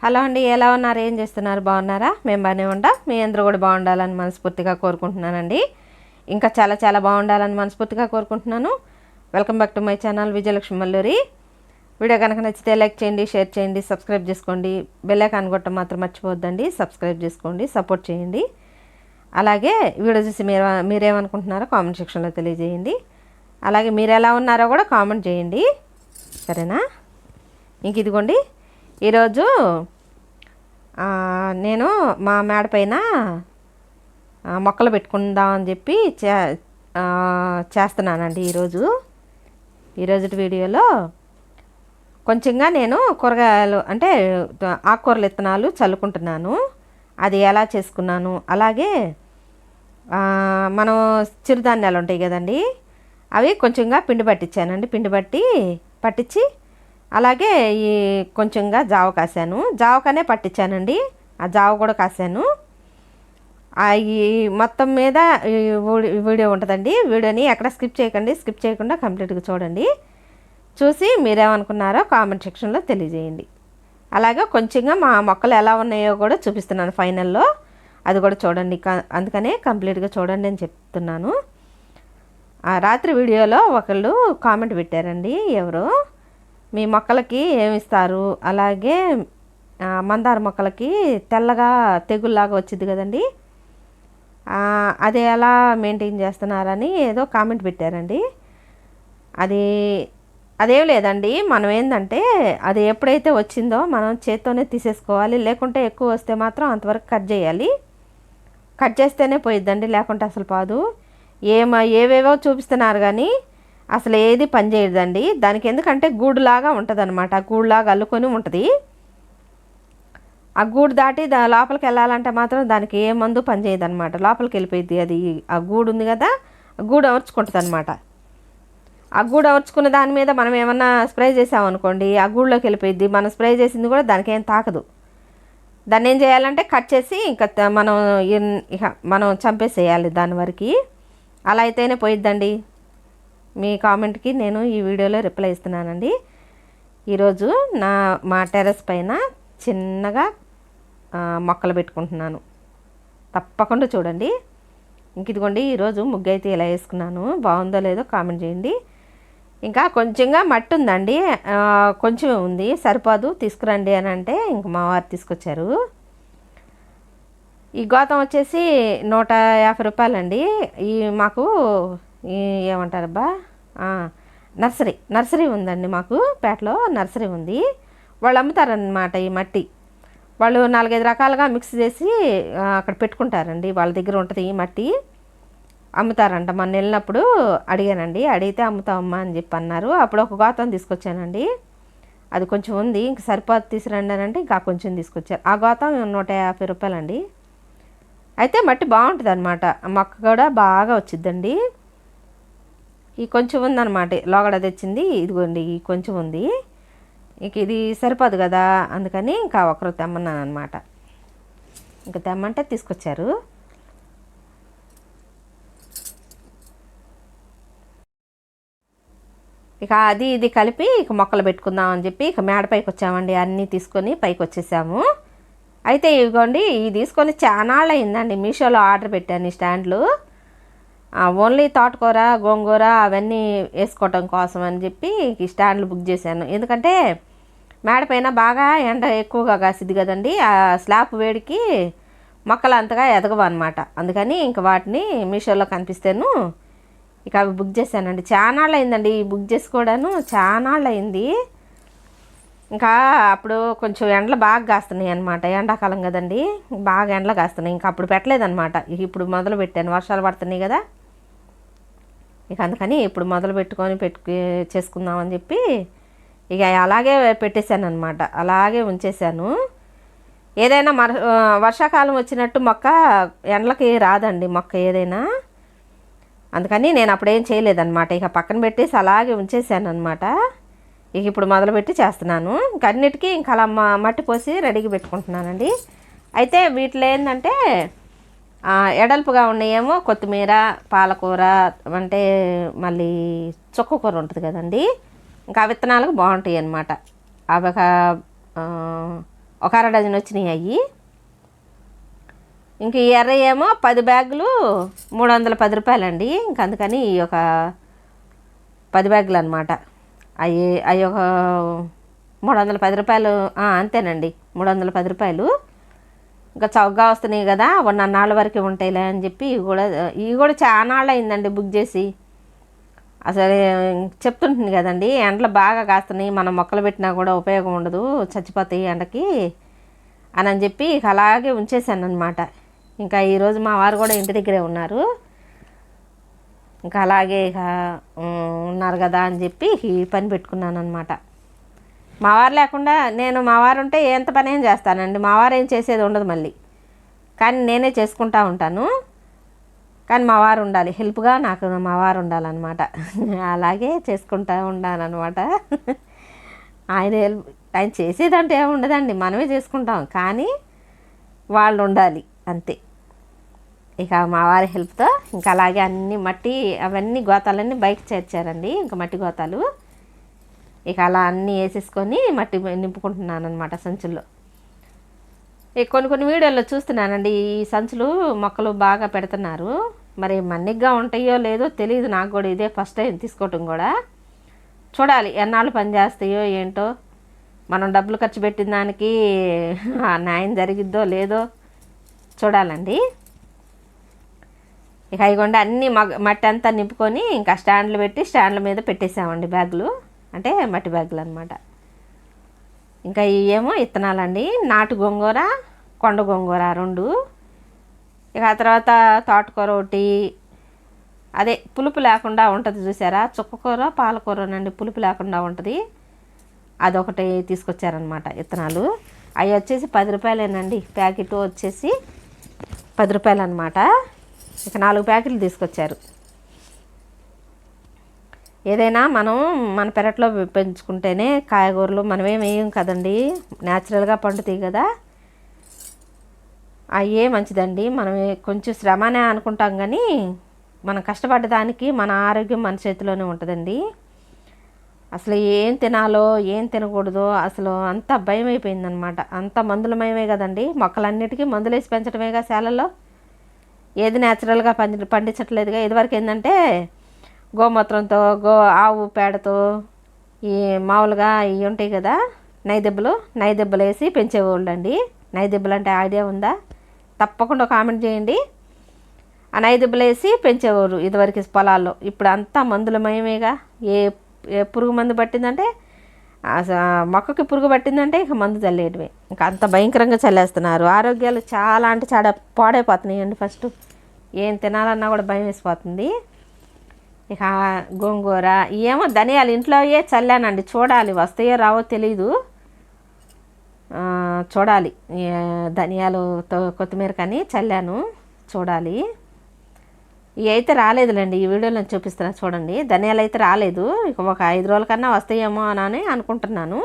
Hello అండి, ఎలా ఉన్నారు? ఏం చేస్తున్నారు? బాగున్నారా? మేము బాగానే ఉంటా. మీ అందరూ కూడా బాగుండాలని మనస్ఫూర్తిగా కోరుకుంటున్నానండి. ఇంకా చాలా చాలా బాగుండాలని మనస్ఫూర్తిగా కోరుకుంటున్నాను. Welcome back to my channel Vijayalakshmi Malluri. Video కనుక నచ్చితే లైక్ చేయండి, షేర్ చేయండి, సబ్స్క్రైబ్ చేసుకోండి. బెల్ ఐకాన్ కొట్టడం మాత్రం మర్చిపోవద్దండి. సబ్స్క్రైబ్ చేసుకోండి, సపోర్ట్ చేయండి. అలాగే వీడియో చూసి మీరేమనుకుంటున్నారో కామెంట్ సెక్షన్లో తెలియజేయండి. అలాగే మీరు ఎలా ఉన్నారో కూడా కామెంట్ చేయండి, సరేనా? ఇంక ఇదిగోండి, ఈరోజు నేను మా మేడ పైన మొక్కలు పెట్టుకుందామని చెప్పి చేస్తున్నానండి. ఈరోజు వీడియోలో కొంచెంగా నేను కూరగాయలు అంటే ఆకుకూరల విత్తనాలు చల్లుకుంటున్నాను. అది ఎలా చేసుకున్నాను, అలాగే మనం చిరుధాన్యాలు ఉంటాయి కదండి, అవి కొంచెంగా పిండి పట్టించానండి. పట్టించి అలాగే ఈ కొంచెంగా జావ కాసాను. జావకనే పట్టించానండి, ఆ జావ కూడా కాసాను. ఈ మొత్తం మీద వీడియో ఉంటుందండి. వీడియోని ఎక్కడ స్కిప్ చేయకుండా కంప్లీట్గా చూడండి. చూసి మీరేమనుకున్నారో కామెంట్ సెక్షన్లో తెలియజేయండి. అలాగే కొంచెంగా మా మొక్కలు ఎలా ఉన్నాయో కూడా చూపిస్తున్నాను ఫైనల్లో, అది కూడా చూడండి. అందుకనే కంప్లీట్గా చూడండి అని చెప్తున్నాను. రాత్రి వీడియోలో ఒకళ్ళు కామెంట్ పెట్టారండి, ఎవరో మీ మొక్కలకి ఏమిస్తారు, అలాగే మందార మొక్కలకి తెల్లగా తెగుల్లాగా వచ్చింది కదండి, అది ఎలా మెయింటైన్ చేస్తున్నారని ఏదో కామెంట్ పెట్టారండి. అదేం లేదండి. మనం ఏంటంటే అది ఎప్పుడైతే వచ్చిందో మనం చేత్తోనే తీసేసుకోవాలి. లేకుంటే ఎక్కువ వస్తే మాత్రం అంతవరకు కట్ చేయాలి. కట్ చేస్తేనే పోయిద్దండి, లేకుంటే అసలు పోదు. ఏవేవో చూపిస్తున్నారు కానీ అసలు ఏది పని చేయదండి. దానికి ఎందుకంటే గూడులాగా ఉంటుంది అనమాట, గూడులాగా అల్లుకొని ఉంటుంది. ఆ గూడు దాటి లోపలికి వెళ్ళాలంటే మాత్రం దానికి ఏ మందు పని చేయదన్నమాట, లోపలికి వెళ్ళిపోయింది. అది ఆ గూడు ఉంది కదా, ఆ గూడు అమర్చుకుంటుంది అనమాట. ఆ గూడు అమర్చుకున్న దాని మీద మనం ఏమన్నా స్ప్రే చేసామనుకోండి, ఆ గూడులోకి వెళ్ళిపోయింది. మనం స్ప్రే చేసింది కూడా దానికి ఏం తాకదు. దాన్ని ఏం చేయాలంటే కట్ చేసి ఇంకా మనం చంపేసేయాలి దాని వరకు. అలా అయితేనే పోయిద్దండి. మీ కామెంట్కి నేను ఈ వీడియోలో రిప్లై ఇస్తున్నానండి. ఈరోజు మా టెర్రస్ పైన చిన్నగా మొక్కలు పెట్టుకుంటున్నాను, తప్పకుండా చూడండి. ఇంక ఇదిగోండి, ఈరోజు ముగ్గు అయితే ఇలా వేసుకున్నాను. బాగుందో లేదో కామెంట్ చేయండి. ఇంకా కొంచెంగా మట్టి ఉందండి, కొంచెమే ఉంది, సరిపోదు, తీసుకురండి అని అంటే ఇంక మా వారు తీసుకొచ్చారు. ఈ గోతం వచ్చేసి 150 రూపాయలండి. మాకు ఏమంటారబ్బా, నర్సరీ ఉందండి. మాకు పేటలో నర్సరీ ఉంది. వాళ్ళు అమ్ముతారనమాట ఈ మట్టి. వాళ్ళు 4-5 రకాలుగా మిక్స్ చేసి అక్కడ పెట్టుకుంటారండి. వాళ్ళ దగ్గర ఉంటుంది ఈ మట్టి, అమ్ముతారంట. మొన్న వెళ్ళినప్పుడు అడిగానండి, అడిగితే అమ్ముతామమ్మా అని చెప్పి అన్నారు. అప్పుడు ఒక గోతం తీసుకొచ్చానండి, అది కొంచెం ఉంది, ఇంక సరిపోదు తీసుకురండి అని అంటే ఇంకా కొంచెం తీసుకొచ్చారు. ఆ గోతం 150 రూపాయలండి. అయితే మట్టి బాగుంటుంది అనమాట, మొక్క కూడా బాగా వచ్చిద్దండి. ఈ కొంచెం ఉందన్నమాట, లోగడ తెచ్చింది. ఇదిగోండి, ఈ కొంచెం ఉంది. ఇంక ఇది సరిపోదు కదా, అందుకని ఇంకా ఒకరు తెమ్మన్నాను అనమాట. ఇంకా తెమ్మంటే తీసుకొచ్చారు. ఇక ఇది కలిపి ఇక మొక్కలు పెట్టుకుందాం అని చెప్పి ఇక మేడ పైకి వచ్చామండి. అన్నీ తీసుకొని పైకి వచ్చేసాము. అయితే ఇదిగోండి, ఇది తీసుకొని చానాళ్ళు అయిందండి. మీషోలో ఆర్డర్ పెట్టాను ఈ స్టాండ్లు. ఓన్లీ తోటకూర, గోంగూర అవన్నీ వేసుకోవటం కోసం అని చెప్పి ఈ స్టాండ్లు బుక్ చేశాను. ఎందుకంటే మేడ పైన బాగా ఎండ ఎక్కువగా కాసిద్ది కదండి, ఆ స్లాబ్ వేడికి మొక్కలు అంతగా ఎదగవు అనమాట. అందుకని ఇంక వాటిని మీషోలో కనిపిస్తేను ఇక అవి బుక్ చేశానండి. చానాళ్ళు అయిందండి బుక్ చేసుకోవడాను, చానాళ్ళు అయింది. ఇంకా అప్పుడు కొంచెం ఎండలు బాగా కాస్తున్నాయి అనమాట, ఎండాకాలం కదండి, బాగా ఎండలు కాస్తున్నాయి. ఇంకా అప్పుడు పెట్టలేదన్నమాట. ఇప్పుడు మొదలు పెట్టాను, వర్షాలు పడుతున్నాయి కదా, ఇక అందుకని ఇప్పుడు మొదలు చేసుకుందామని చెప్పి ఇక అలాగే పెట్టేశాను అనమాట. అలాగే ఉంచేశాను. ఏదైనా వర్షాకాలం వచ్చినట్టు మొక్క ఎండలకి రాదండి, మొక్క ఏదైనా. అందుకని నేను అప్పుడేం చేయలేదన్నమాట, ఇక పక్కన పెట్టేసి అలాగే ఉంచేసాను అనమాట. ఇక ఇప్పుడు మొదలుపెట్టి చేస్తున్నాను. ఇంక అన్నిటికీ ఇంకా అలా మట్టి పోసి రెడీగా పెట్టుకుంటున్నానండి. అయితే వీటిలో ఏంటంటే ఎడల్పుగా ఉన్నాయేమో కొత్తిమీర, పాలకూర, అంటే మళ్ళీ చుక్కకూర ఉంటుంది కదండి, ఇంకా విత్తనాలకు బాగుంటాయి అన్నమాట. అవి ఒక అర డజన్ వచ్చినాయి అవి. ఇంక ఈ ఎర్ర ఏమో 10 బ్యాగులు 310 రూపాయలండి. ఇంక అందుకని ఒక 10 బ్యాగులు అనమాట. అవి ఒక 310 రూపాయలు అంతేనండి, 310 రూపాయలు. ఇంకా చౌకగా వస్తున్నాయి కదా, నాళ్ళ వరకు ఉంటాయిలే అని చెప్పి ఇవి కూడా చాలా నాళ్ళు అయిందండి బుక్ చేసి. అసలు చెప్తుంటుంది కదండి, ఎండలు బాగా కాస్తున్నాయి, మనం మొక్కలు పెట్టినా కూడా ఉపయోగం ఉండదు, చచ్చిపోతాయి ఎండకి అని చెప్పి ఇక అలాగే ఉంచేసాను అనమాట. ఇంకా ఈరోజు మా వారు కూడా ఇంటి దగ్గరే ఉన్నారు. ఇంకా అలాగే ఇక ఉన్నారు కదా అని చెప్పి ఈ పని పెట్టుకున్నాను అనమాట. మా వారు లేకుండా మా వారు ఉంటే ఎంత పని ఏం చేస్తానండి, మా వారు ఏం చేసేది ఉండదు మళ్ళీ, కానీ నేనే చేసుకుంటూ ఉంటాను. కానీ మా వారు ఉండాలి హెల్ప్గా, నాకు మా వారు ఉండాలన్నమాట. అలాగే చేసుకుంటూ ఉండాలన్నమాట. ఆయన చేసేదంటే ఏమి ఉండదండి, మనమే చేసుకుంటాం, కానీ వాళ్ళు ఉండాలి అంతే. ఇక మా వారి హెల్ప్తో ఇంకా అలాగే అన్ని మట్టి అవన్నీ గోతాలన్నీ బయట చేర్చారండి, ఇంకా మట్టి గోతాలు. ఇక అలా అన్నీ వేసేసుకొని మట్టి నింపుకుంటున్నాను అనమాట సంచుల్లో. కొన్ని వీడియోల్లో చూస్తున్నానండి, ఈ సంచులు మొక్కలు బాగా పెడుతున్నారు. మరి మన్నిగ్గా ఉంటాయో లేదో తెలియదు నాకు కూడా, ఇదే ఫస్ట్ టైం తీసుకోవటం కూడా. చూడాలి ఎన్నాళ్ళు పనిచేస్తాయో ఏంటో, మనం డబ్బులు ఖర్చు పెట్టిన దానికి న్యాయం జరిగిద్దో లేదో చూడాలండి. ఇక ఇగోండి అన్నీ మట్టి అంతా నింపుకొని ఇంకా స్టాండ్లు పెట్టి స్టాండ్ల మీద పెట్టేసామండి బ్యాగులు, అంటే మట్టి బ్యాగులు అనమాట. ఇంకా ఇవేమో విత్తనాలండి, నాటు గోంగూర, కొండ గోంగూర 2. ఇక ఆ తర్వాత తోటకూర ఒకటి, అదే పులుపు లేకుండా ఉంటుంది చూసారా, చుక్కకూర పాలకూరనండి, పులుపు లేకుండా ఉంటుంది, అదొకటి తీసుకొచ్చారనమాట విత్తనాలు. అవి వచ్చేసి 10 రూపాయలేనండి, ప్యాకెట్ వచ్చేసి 10 రూపాయలు అనమాట. ఇక 4 ప్యాకెట్లు తీసుకొచ్చారు. ఏదైనా మనం మన పెరట్లో పెంచుకుంటేనే కాయగూరలు మనమేం వేయం కదండి, న్యాచురల్గా పండుతాయి కదా, అయ్యే మంచిదండి. మనం కొంచెం శ్రమనే అనుకుంటాం, కానీ మనం కష్టపడ్డదానికి మన ఆరోగ్యం మన చేతిలోనే ఉంటుందండి. అసలు ఏం తినాలో ఏం తినకూడదో అసలు అంత భయం అయిపోయిందనమాట. అంత మందులమయమే కదండి, మొక్కలన్నిటికీ మందులు వేసి పెంచడమేగా శాలల్లో, ఏది న్యాచురల్గా పండించట్లేదుగా. ఇదివరకు ఏంటంటే గోమూత్రంతో ఆవు పేడతో ఈ మామూలుగా ఇవి ఉంటాయి కదా నైదెబ్బలు వేసి పెంచేవాళ్ళు అండి. నైదెబ్బలు అంటే ఐడియా ఉందా? తప్పకుండా కామెంట్ చేయండి. ఆ నైదెబ్బలు వేసి పెంచేవారు ఇదివరకు పొలాల్లో. ఇప్పుడు అంతా మందులమయమేగా, ఏ పురుగు మందు పట్టిందంటే, మొక్కకి పురుగు పట్టిందంటే ఇక మందు చల్లేయడమే. ఇంకా అంత భయంకరంగా చల్లేస్తున్నారు. ఆరోగ్యాలు చాలా అంటే చాలా పాడైపోతున్నాయండి. ఫస్ట్ ఏం తినాలన్నా కూడా భయం వేసిపోతుంది. ఇక గోంగూర ఏమో ధనియాలు ఇంట్లోయే చల్లానండి, చూడాలి వస్తాయో రావో తెలీదు, చూడాలి. ధనియాలు కొత్తిమీర కానీ చల్లాను, చూడాలి. ఇవి అయితే రాలేదులేండి, ఈ వీడియోలో చూపిస్తున్నా చూడండి. ధనియాలు అయితే రాలేదు, ఇక ఒక 5 రోజుల కన్నా వస్తాయేమో అని అనుకుంటున్నాను.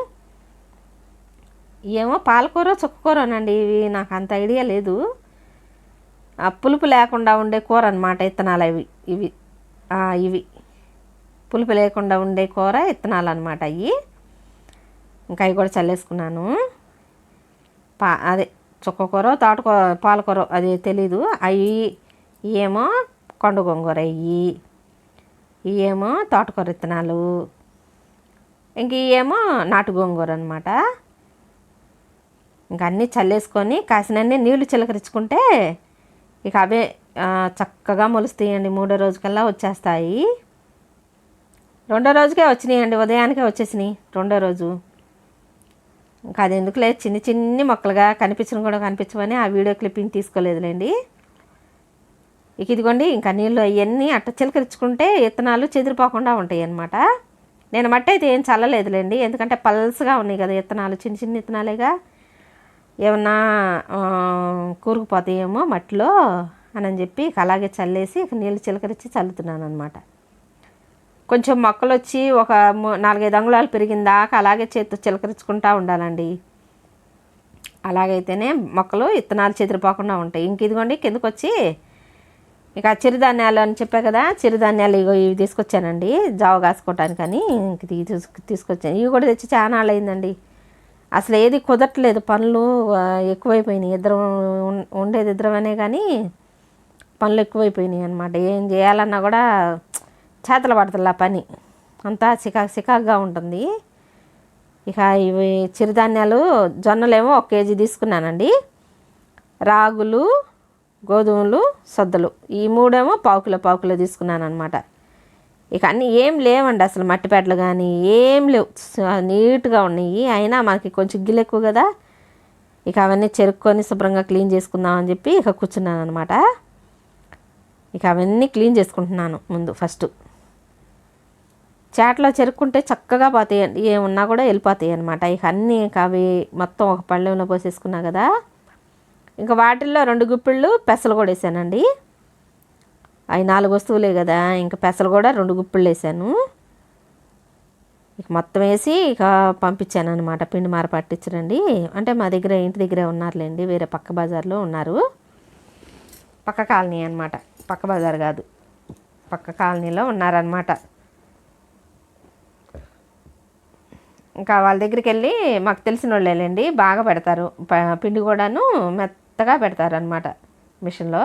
ఏమో పాలకూర చుక్కకూరనండి, ఇవి నాకు అంత ఐడియా లేదు. పులుపు లేకుండా ఉండే కూర అనమాట విత్తనాలు ఇవి పులుపు లేకుండా ఉండే కూర విత్తనాలు అనమాట అవి. ఇంకా అవి కూడా చల్లేసుకున్నాను. అదే చుక్కకూర తోటకూర పాలకూర అది తెలీదు. అవి ఏమో కొండ గోంగూర, ఇవేమో తోటకూర విత్తనాలు, ఇంక ఇవేమో నాటు గోంగూర అనమాట. ఇంకా అన్నీ చల్లేసుకొని కాసినన్ని నీళ్లు చిలకరించుకుంటే ఇక అవే చక్కగా మొలుస్తాయండి. 3వ రోజుకల్లా వచ్చేస్తాయి. 2వ రోజుకే వచ్చినాయండి, ఉదయానికే వచ్చేసినాయి 2వ రోజు. ఇంకా అది ఎందుకులే, చిన్ని మొక్కలుగా కనిపించడం కూడా కనిపించమని ఆ వీడియో క్లిప్పింగ్ తీసుకోలేదులేండి. ఇక ఇదిగోండి ఇంకా నీళ్ళు అవన్నీ అట్ట చిలకరించుకుంటే విత్తనాలు చెదిరిపోకుండా ఉంటాయి అన్నమాట. నేను మట్టి అయితే ఏం చల్లలేదులేండి, ఎందుకంటే పల్స్గా ఉన్నాయి కదా విత్తనాలు, చిన్న విత్తనాలేగా, ఏమన్నా కూరుకుపోతాయేమో మట్టిలో అని చెప్పి ఇక అలాగే చల్లేసి ఇక నీళ్ళు చిలకరించి చల్లుతున్నాను అనమాట. కొంచెం మొక్కలు వచ్చి ఒక 4-5 అంగుళాలు పెరిగిన దాకా అలాగే చేతితో చిలకరించుకుంటూ ఉండాలండి. అలాగైతేనే మొక్కలు విత్తనాలు చెదిరిపోకుండా ఉంటాయి. ఇంక ఇదిగోండి కిందకు వచ్చి ఇక చిరుధాన్యాలు అని చెప్పా కదా, చిరుధాన్యాలు ఇవి తీసుకొచ్చానండి జావ కాసుకోవటానికని. ఇంక తీసుకొచ్చాను. ఇవి కూడా తెచ్చి చాలా నాళ్ళు అయిందండి. అసలు ఏది కుదరట్లేదు, పనులు ఎక్కువైపోయినాయి. ఉండేది ఇద్దరమనే కానీ పనులు ఎక్కువైపోయినాయి అనమాట. ఏం చేయాలన్నా కూడా చేతలు పడతలా పని, అంతా చికాకుగా ఉంటుంది. ఇక ఇవి చిరుధాన్యాలు జొన్నలేమో 1 కేజీ తీసుకున్నానండి, రాగులు, గోధుమలు, సద్దలు ఈ 3 ఏమో పావు కిలో తీసుకున్నాను అనమాట. ఇక అన్నీ ఏం లేవండి, అసలు మట్టిపేటలు కానీ ఏం లేవు, నీట్గా ఉన్నాయి. అయినా మనకి కొంచెం గిన్నె ఎక్కువ కదా, ఇక అవన్నీ చెరుక్కొని శుభ్రంగా క్లీన్ చేసుకుందామని చెప్పి ఇక కూర్చున్నాను అనమాట. ఇక అవన్నీ క్లీన్ చేసుకుంటున్నాను ముందు. ఫస్ట్ చాట్లో చెరుక్కుంటే చక్కగా పోతాయండి, ఏమున్నా కూడా వెళ్ళిపోతాయి అనమాట. ఇక అన్నీ అవి మొత్తం ఒక పళ్ళెంలో పోసేసుకున్నా కదా. ఇంకా వాటిల్లో 2 గుప్పిళ్ళు పెసలు కూడా వేసానండి. అవి 4 వస్తువులే కదా, ఇంకా పెసలు కూడా 2 గుప్పిళ్ళు వేసాను. ఇక మొత్తం వేసి ఇక పంపించాను అనమాట. పిండి మార పట్టించరండి, అంటే మా దగ్గర ఇంటి దగ్గరే ఉన్నారులేండి, వేరే పక్క బజార్లో ఉన్నారు. పక్క కాలనీ అనమాట, పక్క బజార్ కాదు, పక్క కాలనీలో ఉన్నారనమాట. ఇంకా వాళ్ళ దగ్గరికి వెళ్ళి, మాకు తెలిసిన వాళ్ళేలేండి, బాగా పెడతారు పిండి కూడాను, మెత్తగా పెడతారు అనమాట మిషన్లో.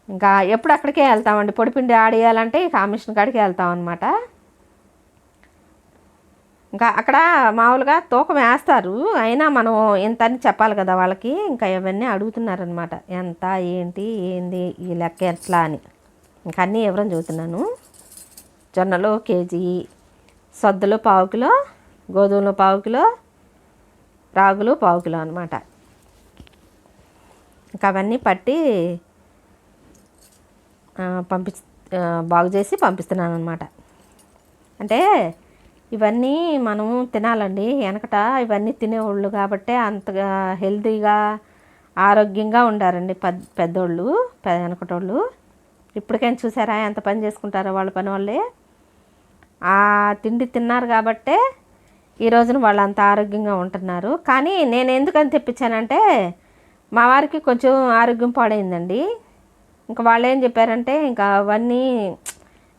ఇంకా ఎప్పుడు అక్కడికే వెళ్తామండి, పొడిపిండి ఆడేయాలంటే ఇక ఆ మిషన్ కాడికే వెళ్తాం అనమాట. ఇంకా అక్కడ మామూలుగా తూకం వేస్తారు, అయినా మనం ఎంత అని చెప్పాలి కదా వాళ్ళకి. ఇంకా ఇవన్నీ అడుగుతున్నారనమాట, ఎంత ఏంటి ఏంది ఈ లెక్క ఎట్లా అని. ఇంకా అన్నీ వివరం చూస్తున్నాను. జొన్నలు 1 కేజీ, సద్దులు 1/4 కిలో, గోధుమలు 1/4 కిలో, రాగులు 1/4 కిలో అనమాట. ఇంకా అవన్నీ పట్టి బాగు చేసి పంపిస్తున్నాను అనమాట. అంటే ఇవన్నీ మనము తినాలండి, వెనకట ఇవన్నీ తినేవాళ్ళు కాబట్టే అంతగా హెల్తీగా ఆరోగ్యంగా ఉండారండి పెద్దోళ్ళు, వెనకటోళ్ళు. ఇప్పటికైనా చూసారా ఎంత పని చేసుకుంటారో వాళ్ళ పని వాళ్ళే. ఆ తిండి తిన్నారు కాబట్టే ఈ రోజున వాళ్ళు అంత ఆరోగ్యంగా ఉంటున్నారు. కానీ నేను ఎందుకని తెప్పించానంటే మా వారికి కొంచెం ఆరోగ్యం పాడైందండి. ఇంకా వాళ్ళు ఏం చెప్పారంటే, ఇంకా అవన్నీ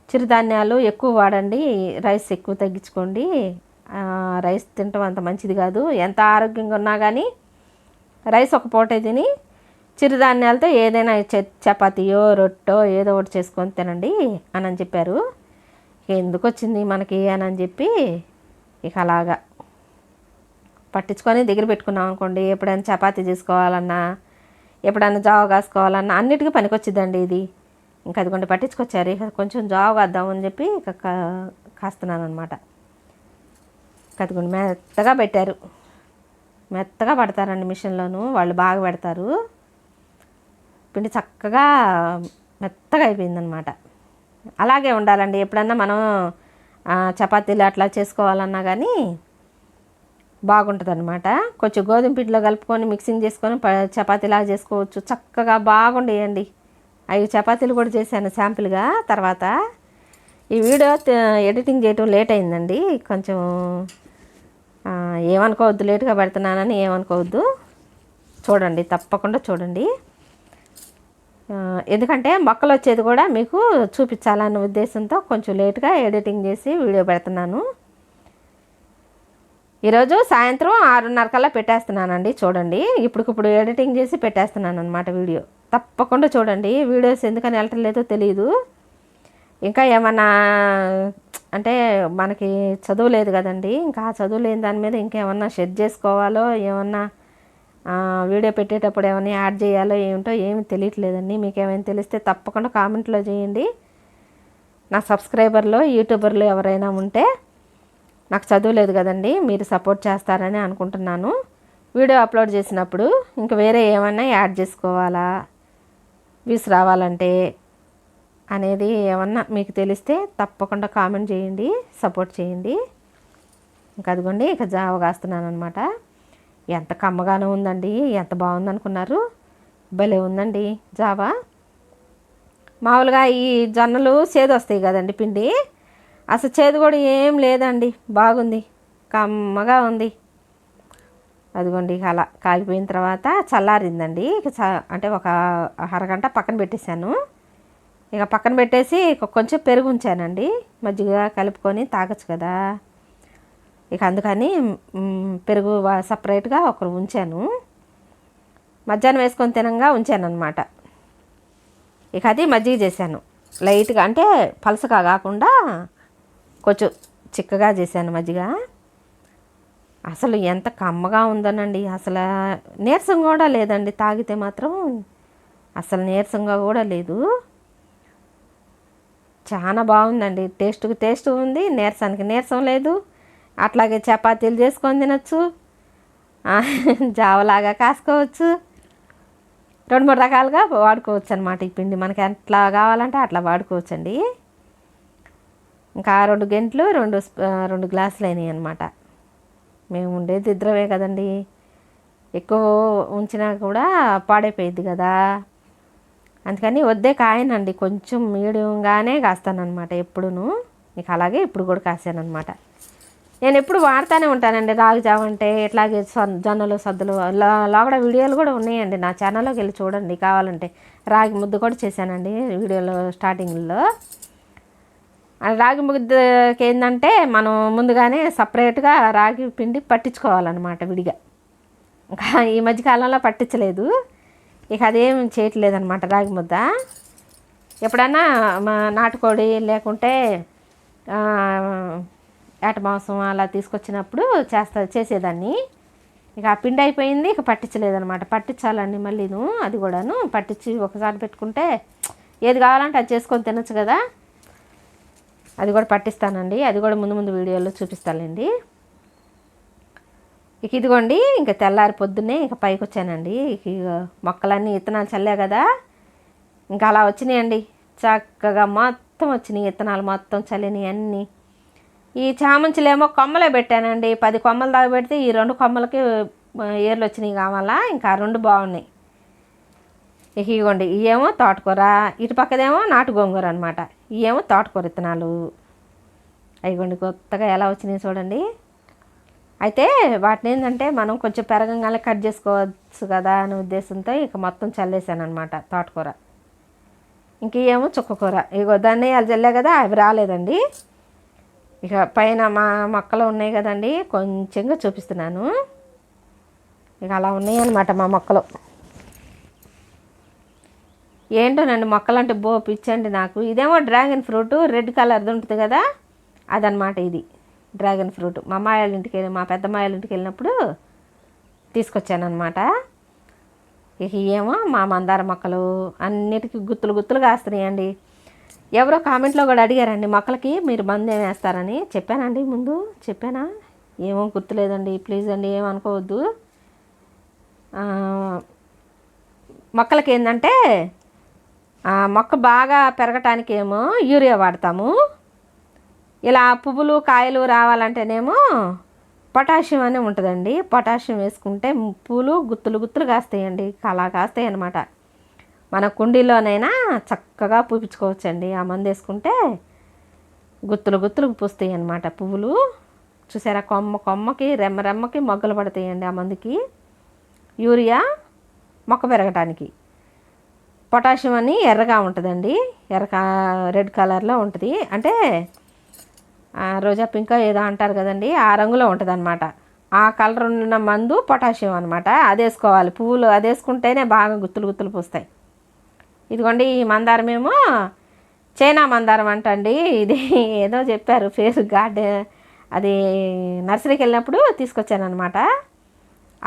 చిరుధాన్యాలు ఎక్కువ వాడండి, రైస్ ఎక్కువ తగ్గించుకోండి, రైస్ తినటం అంత మంచిది కాదు, ఎంత ఆరోగ్యంగా ఉన్నా కానీ రైస్ ఒక పూటే తిని చిరుధాన్యాలతో ఏదైనా చపాతీయో రొట్టో ఏదో ఒకటి చేసుకొని తినండి అని చెప్పారు. ఎందుకు వచ్చింది మనకి అని చెప్పి ఇక అలాగా పట్టించుకొని దగ్గర పెట్టుకున్నాం అనుకోండి, ఎప్పుడైనా చపాతీ చేసుకోవాలన్నా, ఎప్పుడైనా జావ కాసుకోవాలన్నా అన్నిటికీ పనికొచ్చిద్దండి ఇది. ఇంకా అదిగోండి పట్టించుకొచ్చారు, ఇక కొంచెం జావ కాద్దామని చెప్పి ఇక కాస్తున్నాను అనమాట. అదిగోండి మెత్తగా పెట్టారు, మెత్తగా పడతారండి మిషన్లోను, వాళ్ళు బాగా పెడతారు. పిండి చక్కగా మెత్తగా అయిపోయిందనమాట. అలాగే ఉండాలండి, ఎప్పుడన్నా మనం చపాతీలు అట్లా చేసుకోవాలన్నా కానీ బాగుంటుంది అనమాట. కొంచెం గోధుమ పిండిలో కలుపుకొని మిక్సింగ్ చేసుకొని చపాతీలాగా చేసుకోవచ్చు, చక్కగా బాగుండేయండి. 5 చపాతీలు కూడా చేశాను శాంపిల్గా. తర్వాత ఈ వీడియో ఎడిటింగ్ చేయటం లేట్ అయిందండి, కొంచెం ఏమనుకోవద్దు, లేట్గా పెడుతున్నానని ఏమనుకోవద్దు, చూడండి తప్పకుండా చూడండి. ఎందుకంటే మొక్కలు వచ్చేది కూడా మీకు చూపించాలన్న ఉద్దేశంతో కొంచెం లేట్గా ఎడిటింగ్ చేసి వీడియో పెడుతున్నాను. ఈరోజు సాయంత్రం 6:30 కల్లా పెట్టేస్తున్నానండి, చూడండి. ఇప్పుడు ఎడిటింగ్ చేసి పెట్టేస్తున్నాను అనమాట వీడియో. తప్పకుండా చూడండి. వీడియోస్ ఎందుకని వెళ్ళటం లేదో తెలియదు. ఇంకా ఏమన్నా అంటే మనకి చదువు లేదు కదండి, ఇంకా చదువు లేని దాని మీద ఇంకేమన్నా షెడ్ చేసుకోవాలో, ఏమన్నా వీడియో పెట్టేటప్పుడు ఏమైనా యాడ్ చేయాలో ఏమిటో ఏమి తెలియట్లేదండి. మీకు ఏమైనా తెలిస్తే తప్పకుండా కామెంట్లో చేయండి. నా సబ్స్క్రైబర్లు యూట్యూబర్లు ఎవరైనా ఉంటే, నాకు చదువు లేదు కదండి, మీరు సపోర్ట్ చేస్తారని అనుకుంటున్నాను. వీడియో అప్లోడ్ చేసినప్పుడు ఇంకా వేరే ఏమైనా యాడ్ చేసుకోవాలా, వ్యూస్ రావాలంటే అనేది ఏమన్నా మీకు తెలిస్తే తప్పకుండా కామెంట్ చేయండి, సపోర్ట్ చేయండి. ఇంకా అదిగోండి ఇక జావ కాస్తున్నాను అనమాట. ఎంత కమ్మగానే ఉందండి, ఎంత బాగుందనుకున్నారు, భలే ఉందండి జావ. మామూలుగా ఈ జొన్నలు చేదు వస్తాయి కదండి పిండి, అసలు చేదు కూడా ఏం లేదండి, బాగుంది, కమ్మగా ఉంది. అదిగోండి ఇక అలా కాగిపోయిన తర్వాత చల్లారిందండి. ఇక అంటే ఒక అరగంట పక్కన పెట్టేశాను. ఇక పక్కన పెట్టేసి కొంచెం పెరుగు ఉంచానండి, మజ్జిగ కలుపుకొని తాగొచ్చు కదా. ఇక అందుకని పెరుగు సపరేట్గా ఒకరు ఉంచాను, మధ్యాహ్నం వేసుకొని తినంగా ఉంచాను అనమాట. ఇక అది మజ్జిగ చేశాను లైట్గా, అంటే పలసగా కాకుండా కొంచెం చిక్కగా చేశాను మజ్జిగ. అసలు ఎంత కమ్మగా ఉందోనండి, అసలు నీరసం కూడా లేదండి, తాగితే మాత్రం అసలు నీరసంగా కూడా లేదు. చాలా బాగుందండి, టేస్ట్కి టేస్ట్ ఉంది, నీరసానికి నీరసం లేదు. అట్లాగే చపాతీలు చేసుకొని తినచ్చు, జావలాగా కాసుకోవచ్చు, 2-3 రకాలుగా వాడుకోవచ్చు అనమాట. ఈ పిండి మనకి ఎట్లా కావాలంటే అట్లా వాడుకోవచ్చండి. ఇంకా 2 గంటలు 2 గ్లాసులు అయినాయి అనమాట. మేము ఉండేది ఇద్దరమే కదండి, ఎక్కువ ఉంచినా కూడా పాడైపోయిద్ది కదా, అందుకని వద్దే కాయనండి, కొంచెం మీడియంగానే కాస్తానమాట ఎప్పుడును. ఇక అలాగే ఇప్పుడు కూడా కాసానమాట. నేను ఎప్పుడు వాడుతూనే ఉంటానండి రాగి జావ అంటే. ఇట్లాగే జొన్నలు సద్దులు లోగడ వీడియోలు కూడా ఉన్నాయండి, నా ఛానల్లోకి వెళ్ళి చూడండి కావాలంటే. రాగి ముద్ద కూడా చేశానండి వీడియోలో స్టార్టింగ్లో. రాగి ముద్దకి ఏంటంటే మనం ముందుగానే సపరేట్గా రాగి పిండి పట్టించుకోవాలన్నమాట విడిగా. ఇంకా ఈ మధ్యకాలంలో పట్టించలేదు, ఇక అదేం చేయట్లేదన్నమాట రాగి ముద్ద. ఎప్పుడన్నా నాటుకోడి లేకుంటే ఏట మాంసం అలా తీసుకొచ్చినప్పుడు చేసేదాన్ని. ఇక ఆ పిండి అయిపోయింది, ఇక పట్టించలేదన్నమాట. పట్టించాలండి మళ్ళీను, అది కూడాను పట్టించి ఒకసారి పెట్టుకుంటే ఏది కావాలంటే అది చేసుకొని తినచ్చు కదా. అది కూడా పట్టిస్తానండి, అది కూడా ముందు ముందు వీడియోలో చూపిస్తానండి. ఇక ఇదిగోండి, ఇంకా తెల్లారి పొద్దున్నే ఇక పైకి వచ్చానండి. ఇక మొక్కలన్నీ విత్తనాలు చల్లే కదా, ఇంకా అలా వచ్చినాయండి చక్కగా మొత్తం వచ్చినాయి విత్తనాలు, మొత్తం చల్లినాయి అన్నీ. ఈ చామంచులేమో కొమ్మలే పెట్టానండి, 10 కొమ్మలు దాకా పెడితే ఈ 2 కొమ్మలకి ఏర్లు వచ్చినాయి కావాలా, ఇంకా 2 బాగున్నాయి. ఇక ఇవ్వండి, ఇవేమో తోటకూర, ఇటు పక్కదేమో నాటు గోంగూర అనమాట, ఇవేమో తోటకూర విత్తనాలు. ఇవ్వండి కొత్తగా ఎలా వచ్చినాయి చూడండి. అయితే వాటిని ఏంటంటే మనం కొంచెం పెరగంగానే కట్ చేసుకోవచ్చు కదా అనే ఉద్దేశంతో ఇక మొత్తం చల్లేసాను అనమాట తోటకూర. ఇంక ఏమో చుక్కకూర, ఇగో ధనియాలు చల్లే కదా అవి రాలేదండి. ఇక పైన మా మొక్కలు ఉన్నాయి కదండి, కొంచెంగా చూపిస్తున్నాను. ఇక అలా ఉన్నాయి అన్నమాట మా మొక్కలు. ఏంటోనండి మొక్కలంటే పిచ్చండి నాకు. ఇదేమో డ్రాగన్ ఫ్రూట్ రెడ్ కలర్ది ఉంటుంది కదా, అదనమాట ఇది డ్రాగన్ ఫ్రూట్. మా అమ్మాయిల ఇంటికి మా పెద్దమ్మాయిల ఇంటికి వెళ్ళినప్పుడు తీసుకొచ్చాను అనమాట. ఇక ఏమో మా మందార మొక్కలు అన్నిటికీ గుత్తులు గుత్తులు కాస్తున్నాయండి. ఎవరో కామెంట్లో కూడా అడిగారండి మొక్కలకి మీరు మందు ఏమి వేస్తారని. చెప్పానండి ముందు, చెప్పానా ఏమో గుర్తులేదండి, ప్లీజ్ అండి ఏమనుకోవద్దు. మొక్కలకి ఏంటంటే మొక్క బాగా పెరగటానికి ఏమో యూరియా వాడతాము, ఇలా పువ్వులు కాయలు రావాలంటేనేమో పొటాషియం అని ఉంటుందండి. పొటాషియం వేసుకుంటే పూలు గుత్తులు గుత్తులు కాస్తాయండి, అలా కాస్తాయి అన్నమాట. మన కుండీలోనైనా చక్కగా పూపించుకోవచ్చండి, ఆ మందు వేసుకుంటే గుత్తులు గుత్తులు పూస్తాయి అన్నమాట పువ్వులు. చూసారా, కొమ్మకి రెమ్మకి మొగ్గలు పడతాయండి ఆ మందుకి. యూరియా మొక్క పెరగటానికి, పొటాషియం అని ఎర్రగా ఉంటుందండి, రెడ్ కలర్లో ఉంటుంది, అంటే రోజా పింక్ ఏదో అంటారు కదండి, ఆ రంగులో ఉంటుంది అనమాట. ఆ కలర్ ఉన్న మందు పొటాషియం అనమాట, అది వేసుకోవాలి. పువ్వులు అది వేసుకుంటేనే బాగా గుత్తులు గుత్తులు పూస్తాయి. ఇదిగోండి ఈ మందారం ఏమో చైనా మందారం అంటండి, ఇది ఏదో చెప్పారు పేరు, గార్డెన్ అది నర్సరీకి వెళ్ళినప్పుడు తీసుకొచ్చాను అనమాట.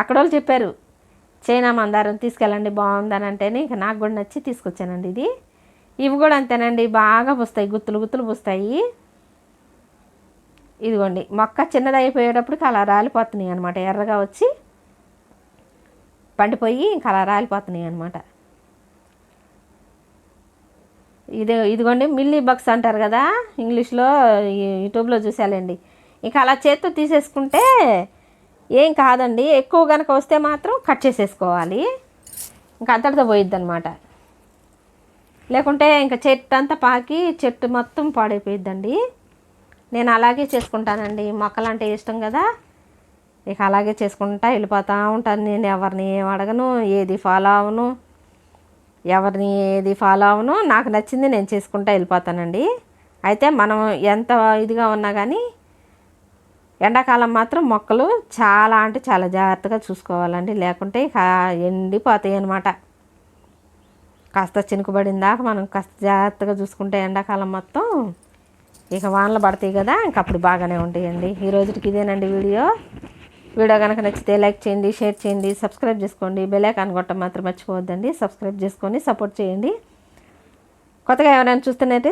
అక్కడ వాళ్ళు చెప్పారు చైనా మందారం తీసుకెళ్ళండి బాగుందని అంటేనే ఇక నాకు కూడా నచ్చి తీసుకొచ్చానండి ఇది. ఇవి కూడా అంతేనండి, బాగా పూస్తాయి, గుత్తులు గుత్తులు పూస్తాయి. ఇదిగోండి మొక్క చిన్నది అయిపోయేటప్పటికి అలా రాలిపోతున్నాయి అనమాట, ఎర్రగా వచ్చి పండిపోయి ఇంకా అలా రాలిపోతున్నాయి అనమాట. ఇదిగోండి మిల్లీ బగ్స్ అంటారు కదా ఇంగ్లీష్లో, యూట్యూబ్లో చూసాలండి. ఇంకా అలా చేత్తో తీసేసుకుంటే ఏం కాదండి, ఎక్కువ కనుక వస్తే మాత్రం కట్ చేసేసుకోవాలి, ఇంకా అంతటితో పోయిద్ది అనమాట. లేకుంటే ఇంకా చెట్టు అంతా పాకి చెట్టు మొత్తం పాడైపోయిద్దండి. నేను అలాగే చేసుకుంటానండి, మొక్కలు అంటే ఇష్టం కదా, ఇక అలాగే చేసుకుంటా వెళ్ళిపోతూ ఉంటాను. నేను ఎవరిని ఏం అడగను, ఏది ఫాలో అవను, నాకు నచ్చింది నేను చేసుకుంటా వెళ్ళిపోతానండి. అయితే మనం ఎంత ఇదిగా ఉన్నా కానీ ఎండాకాలం మాత్రం మొక్కలు చాలా అంటే చాలా జాగ్రత్తగా చూసుకోవాలండి, లేకుంటే ఇక ఎండిపోతాయి అన్నమాట. కాస్త చినుకుబడిన దాకా మనం కాస్త జాగ్రత్తగా చూసుకుంటే ఎండాకాలం మొత్తం ఇక వానలు పడతాయి కదా, ఇంక అప్పుడు బాగానే ఉంటాయండి. ఈ రోజుకి ఇదేనండి వీడియో కనుక నచ్చితే లైక్ చేయండి, షేర్ చేయండి, సబ్స్క్రైబ్ చేసుకోండి. బెల్ ఐకాన్ కొట్టడం మాత్రం మర్చిపోవద్దండి. సబ్స్క్రైబ్ చేసుకొని సపోర్ట్ చేయండి. కొత్తగా ఎవరైనా చూస్తున్నైతే